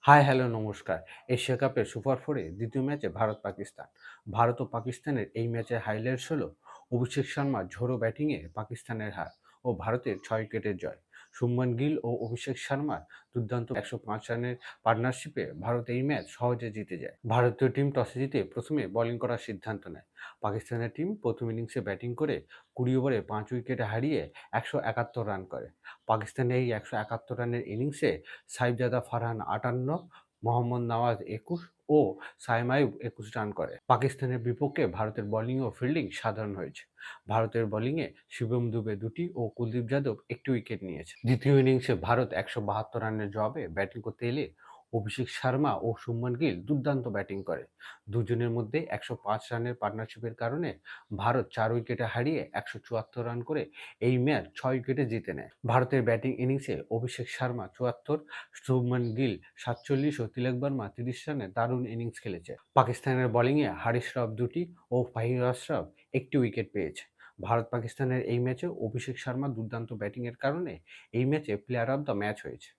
High, hello, নমস্কার। Asia কাপের super ফোরে দ্বিতীয় ম্যাচে ভারত-পাকিস্তান। ভারত ও পাকিস্তানের এই ম্যাচের হাইলাইটস হলো অভিষেক শর্মার ঝোড়ো ব্যাটিংয়ে পাকিস্তানের হার ও ভারতের ৬ উইকেটের জয়। শুভমান গিল ও অভিষেক শর্মার দুর্দান্ত ১০৫ রানের পার্টনারশিপে ভারত এই ম্যাচ সহজে জিতে যায়। ভারতীয় টিম টসে জিতে প্রথমে বোলিং করার সিদ্ধান্ত নেয়। পাকিস্তানের টিম প্রথম ইনিংসে ব্যাটিং করে ২০ ওভারে ৫ উইকেটে হারিয়ে ১৭১ রান করে। পাকিস্তানের এই ১৭১ রানের ইনিংসে সাইফজাদা ফারহান ৫৮, মোহাম্মদ নওয়াজ ২১ ও সাইম আইয়ুব ২১ রান করে। পাকিস্তানের বিপক্ষে ভারতের বোলিং ও ফিল্ডিং সাধারণ হয়েছে। ভারতের বোলিংয়ে শিবম দুবে ২টি ও কুলদীপ যাদব ১টি উইকেট নিয়েছে। দ্বিতীয় ইনিংসে ভারত ১৭২ রানের জবাবে ব্যাটিং করতে এলে অভিষেক শর্মা ও শুভমান গিল দুর্দান্ত ব্যাটিং করে। দুজনের মধ্যে ১০৫ রানের পার্টনারশিপের কারণে ভারত ৪ উইকেটে হারিয়ে ১৭৪ রান করে এই ম্যাচ ৬ উইকেটে জিতে নেয়। ভারতের ব্যাটিং ইনিংসে অভিষেক শর্মা ৭৪, শুভমান গিল ৪৭ ও তিলক বর্মা ৩০ রানে দারুণ ইনিংস খেলেছে। পাকিস্তানের বোলিংয়ে হারিস রাফ ২টি ও ফাহির আশরাফ ১টি উইকেট পেয়েছে। ভারত-পাকিস্তানের এই ম্যাচে অভিষেক শর্মার দুর্দান্ত ব্যাটিংয়ের কারণে এই ম্যাচে প্লেয়ার অব দ্য ম্যাচ হয়েছে।